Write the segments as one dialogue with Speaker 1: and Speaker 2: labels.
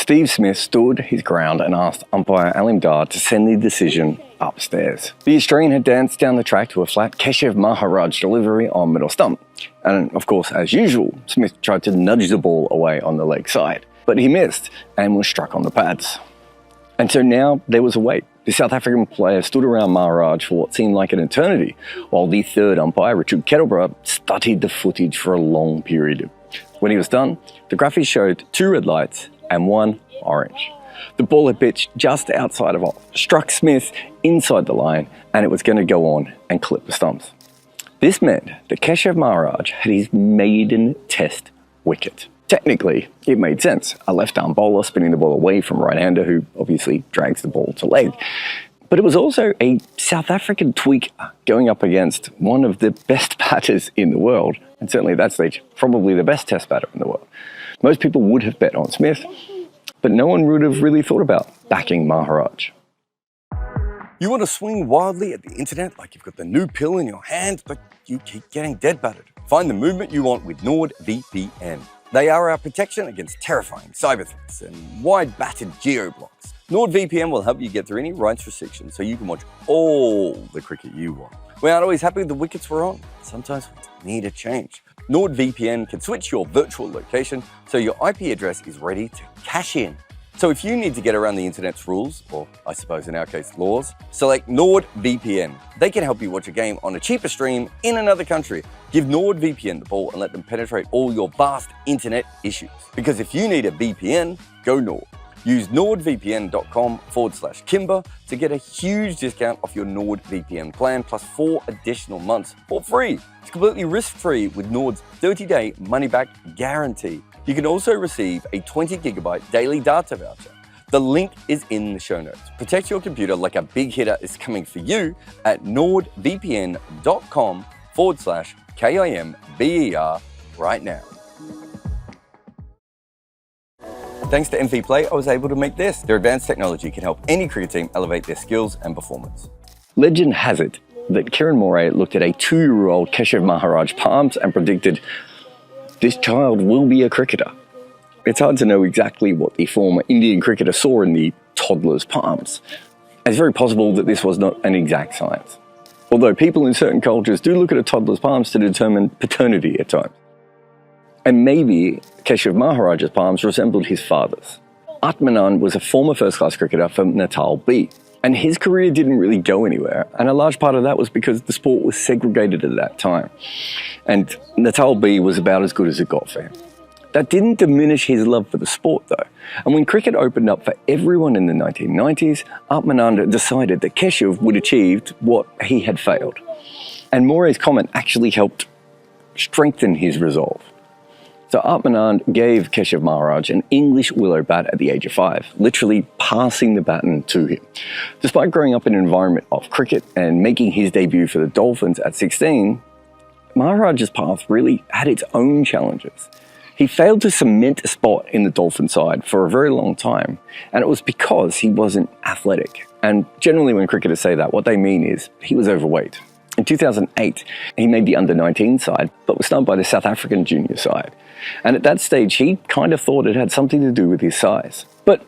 Speaker 1: Steve Smith stood his ground and asked umpire Alim Dar to send the decision upstairs. The Australian had danced down the track to a flat Keshav Maharaj delivery on middle stump. And of course, as usual, Smith tried to nudge the ball away on the leg side. But he missed and was struck on the pads. And so now there was a wait. The South African player stood around Maharaj for what seemed like an eternity, while the third umpire, Richard Kettleborough, studied the footage for a long period. When he was done, the graphics showed 2 red lights and 1 orange. The ball had pitched just outside of off, struck Smith inside the line, and it was going to go on and clip the stumps. This meant that Keshav Maharaj had his maiden test wicket. Technically, it made sense. A left-arm bowler spinning the ball away from right-hander who obviously drags the ball to leg. But it was also a South African tweaker going up against one of the best batters in the world, and certainly at that stage, probably the best test batter in the world. Most people would have bet on Smith, but no one would have really thought about backing Maharaj. You want to swing wildly at the internet like you've got the new pill in your hand, but you keep getting dead battered. Find the movement you want with NordVPN. They are our protection against terrifying cyber threats and wide-battered geo-blocks. NordVPN will help you get through any rights restrictions so you can watch all the cricket you want. We aren't always happy with the wickets we're on. Sometimes we need a change. NordVPN can switch your virtual location so your IP address is ready to cash in. So if you need to get around the internet's rules, or I suppose in our case laws, select NordVPN. They can help you watch a game on a cheaper stream in another country. Give NordVPN the ball and let them penetrate all your vast internet issues. Because if you need a VPN, go Nord. Use nordvpn.com/Kimber to get a huge discount off your NordVPN plan plus 4 additional months for free. It's completely risk-free with Nord's 30-day money-back guarantee. You can also receive a 20GB daily data voucher. The link is in the show notes. Protect your computer like a big hitter is coming for you at nordvpn.com/KIMBER right now. Thanks to MV Play, I was able to make this. Their advanced technology can help any cricket team elevate their skills and performance. Legend has it that Kieran Moray looked at a 2-year-old Keshav Maharaj palms and predicted, "This child will be a cricketer." It's hard to know exactly what the former Indian cricketer saw in the toddler's palms. It's very possible that this was not an exact science. Although people in certain cultures do look at a toddler's palms to determine paternity at times. And maybe Keshav Maharaj's palms resembled his father's. Atmanand was a former first-class cricketer from Natal B, and his career didn't really go anywhere, and a large part of that was because the sport was segregated at that time. And Natal B was about as good as it got for him. That didn't diminish his love for the sport though, and when cricket opened up for everyone in the 1990s, Atmanand decided that Keshav would achieve what he had failed. And Moray's comment actually helped strengthen his resolve. So Atmanand gave Keshav Maharaj an English willow bat at the age of 5, literally passing the baton to him. Despite growing up in an environment of cricket and making his debut for the Dolphins at 16, Maharaj's path really had its own challenges. He failed to cement a spot in the Dolphin side for a very long time, and it was because he wasn't athletic. And generally when cricketers say that, what they mean is he was overweight. In 2008, he made the under-19 side, but was snubbed by the South African junior side. And at that stage, he kind of thought it had something to do with his size. But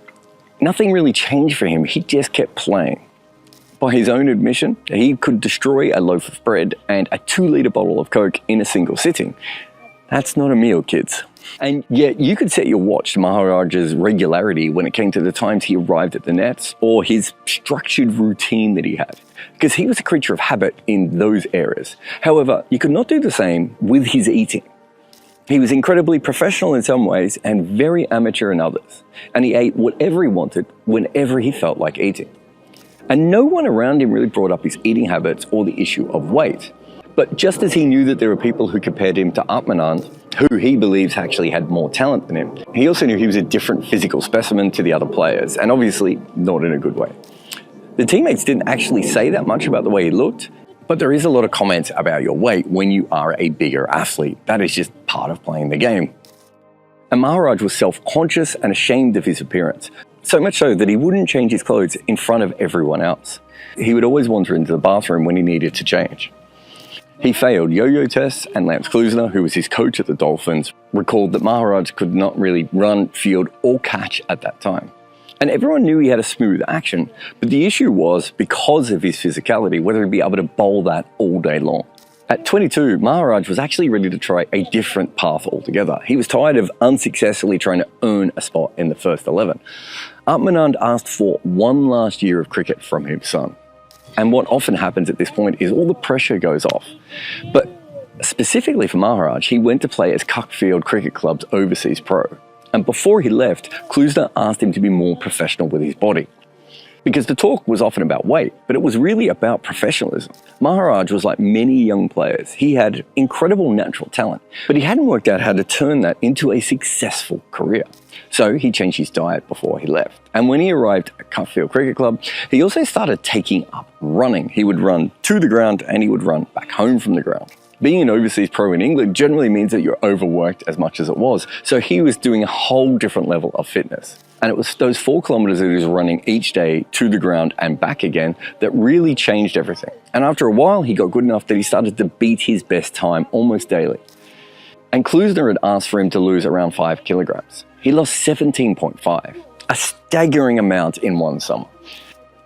Speaker 1: nothing really changed for him, he just kept playing. By his own admission, he could destroy a loaf of bread and a 2-litre bottle of Coke in a single sitting. That's not a meal, kids. And yet you could set your watch to Maharaj's regularity when it came to the times he arrived at the nets or his structured routine that he had, because he was a creature of habit in those areas. However, you could not do the same with his eating. He was incredibly professional in some ways and very amateur in others, and he ate whatever he wanted whenever he felt like eating. And no one around him really brought up his eating habits or the issue of weight. But just as he knew that there were people who compared him to Atmanand, who he believes actually had more talent than him, he also knew he was a different physical specimen to the other players, and obviously not in a good way. The teammates didn't actually say that much about the way he looked, but there is a lot of comment about your weight when you are a bigger athlete. That is just part of playing the game. And Maharaj was self-conscious and ashamed of his appearance, so much so that he wouldn't change his clothes in front of everyone else. He would always wander into the bathroom when he needed to change. He failed yo-yo tests, and Lance Klusener, who was his coach at the Dolphins, recalled that Maharaj could not really run, field, or catch at that time. And everyone knew he had a smooth action, but the issue was, because of his physicality, whether he'd be able to bowl that all day long. At 22, Maharaj was actually ready to try a different path altogether. He was tired of unsuccessfully trying to earn a spot in the first 11. Atmanand asked for one last year of cricket from his son. And what often happens at this point is all the pressure goes off. But specifically for Maharaj, he went to play as Cuckfield Cricket Club's overseas pro. And before he left, Klusener asked him to be more professional with his body. Because the talk was often about weight, but it was really about professionalism. Maharaj was like many young players. He had incredible natural talent, but he hadn't worked out how to turn that into a successful career. So he changed his diet before he left. And when he arrived at Cuckfield Cricket Club, he also started taking up running. He would run to the ground and he would run back home from the ground. Being an overseas pro in England generally means that you're overworked as much as it was. So he was doing a whole different level of fitness. And it was those 4 kilometers that he was running each day to the ground and back again that really changed everything. And after a while, he got good enough that he started to beat his best time almost daily. And Klusener had asked for him to lose around 5 kilograms. He lost 17.5, a staggering amount in one summer.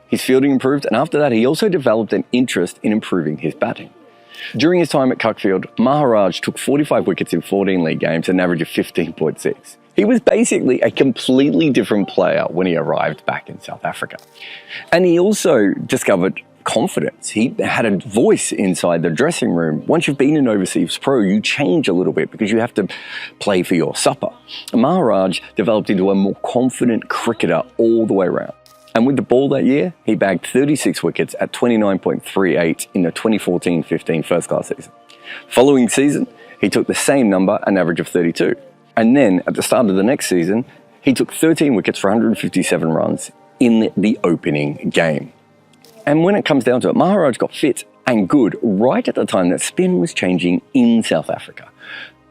Speaker 1: His fielding improved, and after that, he also developed an interest in improving his batting. During his time at Cuckfield, Maharaj took 45 wickets in 14 league games, an average of 15.6. He was basically a completely different player when he arrived back in South Africa. And he also discovered confidence. He had a voice inside the dressing room. Once you've been an overseas pro, you change a little bit because you have to play for your supper. Maharaj developed into a more confident cricketer all the way around. And with the ball that year, he bagged 36 wickets at 29.38 in the 2014-15 first-class season. Following season, he took the same number, an average of 32. And then, at the start of the next season, he took 13 wickets for 157 runs in the opening game. And when it comes down to it, Maharaj got fit and good right at the time that spin was changing in South Africa.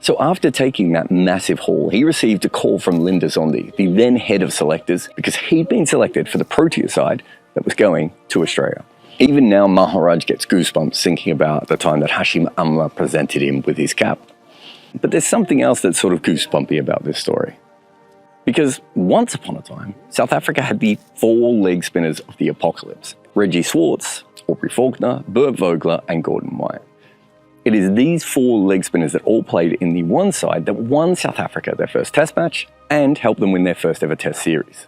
Speaker 1: So after taking that massive haul, he received a call from Linda Zondi, the then head of selectors, because he'd been selected for the Protea side that was going to Australia. Even now, Maharaj gets goosebumps thinking about the time that Hashim Amla presented him with his cap. But there's something else that's sort of goosebumpy about this story. Because once upon a time, South Africa had the 4 leg spinners of the apocalypse: Reggie Swartz, Aubrey Faulkner, Bert Vogler, and Gordon Wyatt. It is these 4 leg spinners that all played in the one side that won South Africa their first test match and helped them win their first ever test series.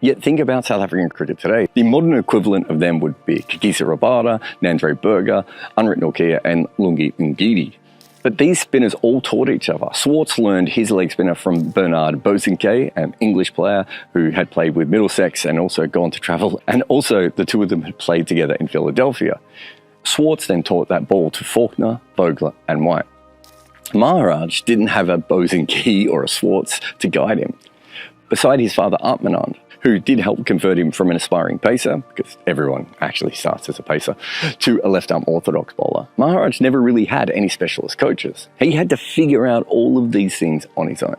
Speaker 1: Yet think about South African cricket today. The modern equivalent of them would be Kikisa Rabada, Nandre Burger, Unrit Nortje, and Lungi Ngidi. But these spinners all taught each other. Swartz learned his leg spinner from Bernard Bosanquet, an English player who had played with Middlesex and also gone to travel, and also the two of them had played together in Philadelphia. Swartz then taught that ball to Faulkner, Vogler, and White. Maharaj didn't have a Bosanquet or a Swartz to guide him. Beside his father Atmanand, who did help convert him from an aspiring pacer, because everyone actually starts as a pacer, to a left-arm orthodox bowler, Maharaj never really had any specialist coaches. He had to figure out all of these things on his own.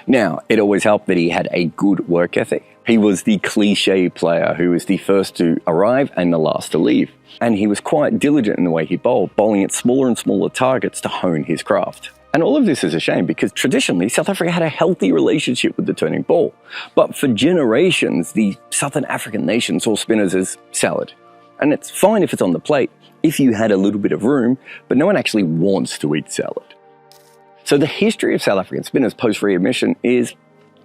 Speaker 1: Now, it always helped that he had a good work ethic. He was the cliche player who was the first to arrive and the last to leave. And he was quite diligent in the way he bowled, bowling at smaller and smaller targets to hone his craft. And all of this is a shame because traditionally South Africa had a healthy relationship with the turning ball. But for generations, the Southern African nation saw spinners as salad. And it's fine if it's on the plate, if you had a little bit of room, but no one actually wants to eat salad. So the history of South African spinners post-readmission is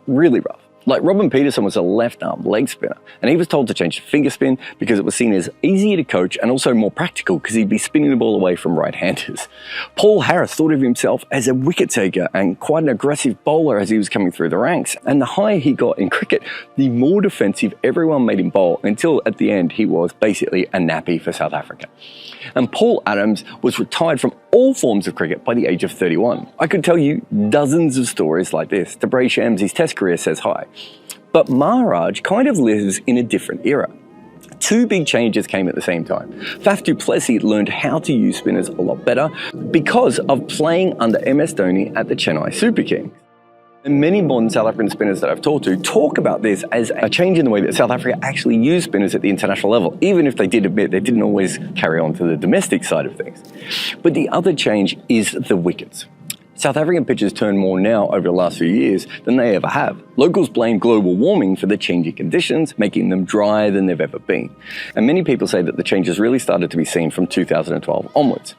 Speaker 1: really rough. Like Robin Peterson was a left-arm leg spinner, and he was told to change to finger spin because it was seen as easier to coach and also more practical because he'd be spinning the ball away from right-handers. Paul Harris thought of himself as a wicket taker and quite an aggressive bowler as he was coming through the ranks. And the higher he got in cricket, the more defensive everyone made him bowl until at the end he was basically a nappy for South Africa. And Paul Adams was retired from all forms of cricket by the age of 31. I could tell you dozens of stories like this. Debray Shamsi's test career says hi. But Maharaj kind of lives in a different era. 2 big changes came at the same time. Faf du Plessis learned how to use spinners a lot better because of playing under MS Dhoni at the Chennai Super Kings. And many modern South African spinners that I've talked to talk about this as a change in the way that South Africa actually used spinners at the international level, even if they did admit they didn't always carry on to the domestic side of things. But the other change is the wickets. South African pitchers turn more now over the last few years than they ever have. Locals blame global warming for the changing conditions, making them drier than they've ever been. And many people say that the changes really started to be seen from 2012 onwards.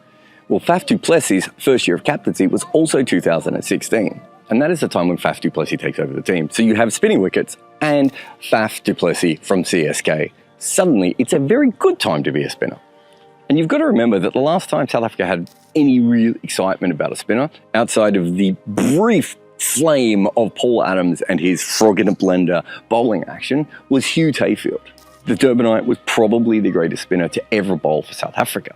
Speaker 1: Well, Faf du Plessis' first year of captaincy was also 2016. And that is the time when Faf du Plessis takes over the team. So you have spinning wickets and Faf du Plessis from CSK. Suddenly, it's a very good time to be a spinner. And you've got to remember that the last time South Africa had any real excitement about a spinner, outside of the brief flame of Paul Adams and his frog in a blender bowling action, was Hugh Tayfield. The Durbanite was probably the greatest spinner to ever bowl for South Africa.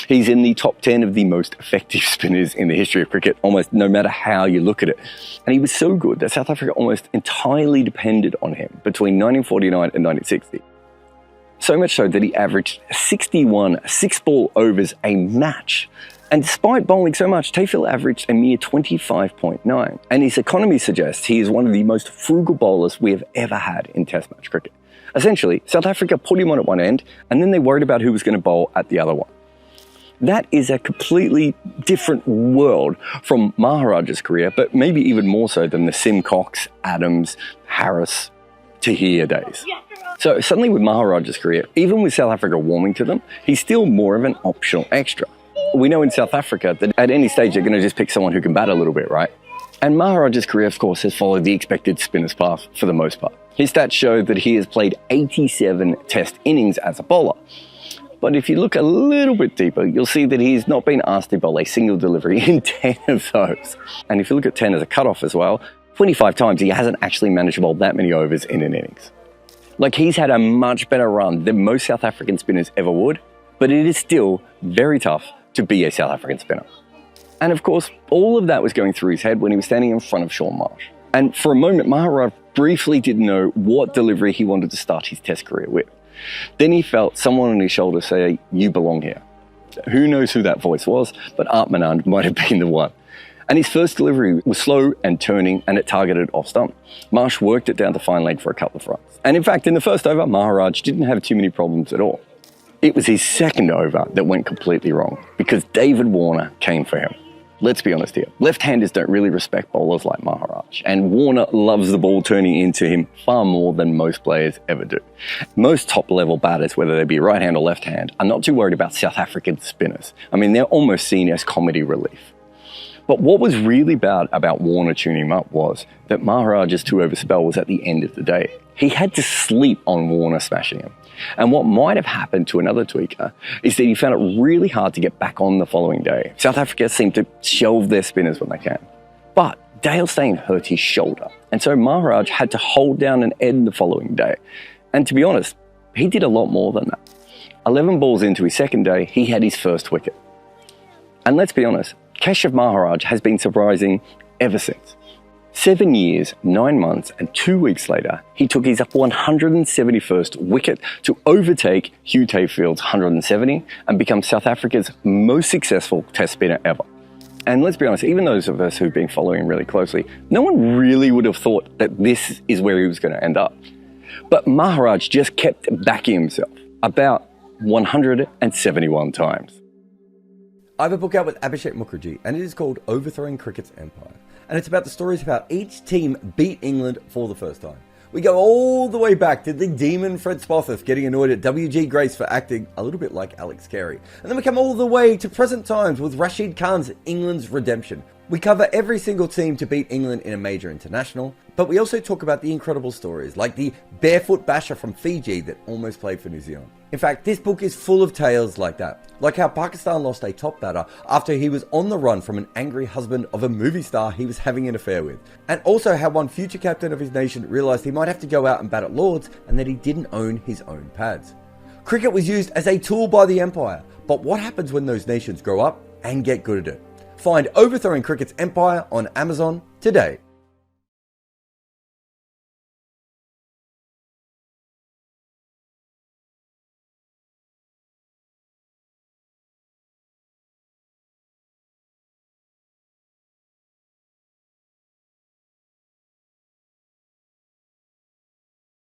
Speaker 1: He's in the top 10 of the most effective spinners in the history of cricket, almost no matter how you look at it. And he was so good that South Africa almost entirely depended on him between 1949 and 1960. So much so that he averaged 61 six-ball overs a match. And despite bowling so much, Tayfield averaged a mere 25.9. And his economy suggests he is one of the most frugal bowlers we have ever had in Test match cricket. Essentially, South Africa put him on at one end, and then they worried about who was going to bowl at the other one. That is a completely different world from Maharaj's career, but maybe even more so than the Simcox, Adams, Harris, Tahir days. So suddenly with Maharaj's career, even with South Africa warming to them, he's still more of an optional extra. We know in South Africa that at any stage they're going to just pick someone who can bat a little bit, right? And Maharaj's career, of course, has followed the expected spinner's path for the most part. His stats show that he has played 87 test innings as a bowler. But if you look a little bit deeper, you'll see that he's not been asked to bowl a single delivery in 10 of those. And if you look at 10 as a cutoff as well, 25 times he hasn't actually managed to bowl that many overs in an innings. Like, he's had a much better run than most South African spinners ever would, but it is still very tough to be a South African spinner. And of course, all of that was going through his head when he was standing in front of Shaun Marsh. And for a moment, Maharaj briefly didn't know what delivery he wanted to start his test career with. Then he felt someone on his shoulder say, "You belong here." Who knows who that voice was, but Art Manand might have been the one. And his first delivery was slow and turning, and it targeted off stump. Marsh worked it down to fine leg for a couple of runs. And in fact, in the first over, Maharaj didn't have too many problems at all. It was his second over that went completely wrong, because David Warner came for him. Let's be honest here, left-handers don't really respect bowlers like Maharaj, and Warner loves the ball turning into him far more than most players ever do. Most top-level batters, whether they be right-hand or left-hand, are not too worried about South African spinners. I mean, they're almost seen as comedy relief. But what was really bad about Warner tuning him up was that Maharaj's two-over spell was at the end of the day. He had to sleep on Warner smashing him. And what might have happened to another tweaker is that he found it really hard to get back on the following day. South Africa seemed to shelve their spinners when they can. But Dale Steyn hurt his shoulder, and so Maharaj had to hold down an end the following day. And to be honest, he did a lot more than that. 11 balls into his second day, he had his first wicket. And let's be honest, Keshav Maharaj has been surprising ever since. 7 years, 9 months, and 2 weeks later, he took his 171st wicket to overtake Hugh Tayfield's 170 and become South Africa's most successful test spinner ever. And let's be honest, even those of us who've been following him really closely, no one really would have thought that this is where he was going to end up. But Maharaj just kept backing himself about 171 times.
Speaker 2: I have a book out with Abhishek Mukherjee, and it is called Overthrowing Cricket's Empire. And it's about the stories of how each team beat England for the first time. We go all the way back to the demon Fred Spofforth getting annoyed at W.G. Grace for acting a little bit like Alex Carey. And then we come all the way to present times with Rashid Khan's England's redemption. We cover every single team to beat England in a major international, but we also talk about the incredible stories, like the barefoot basher from Fiji that almost played for New Zealand. In fact, this book is full of tales like that, like how Pakistan lost a top batter after he was on the run from an angry husband of a movie star he was having an affair with, and also how one future captain of his nation realised he might have to go out and bat at Lords and that he didn't own his own pads. Cricket was used as a tool by the Empire, but what happens when those nations grow up and get good at it? Find Overthrowing Cricket's Empire on Amazon today.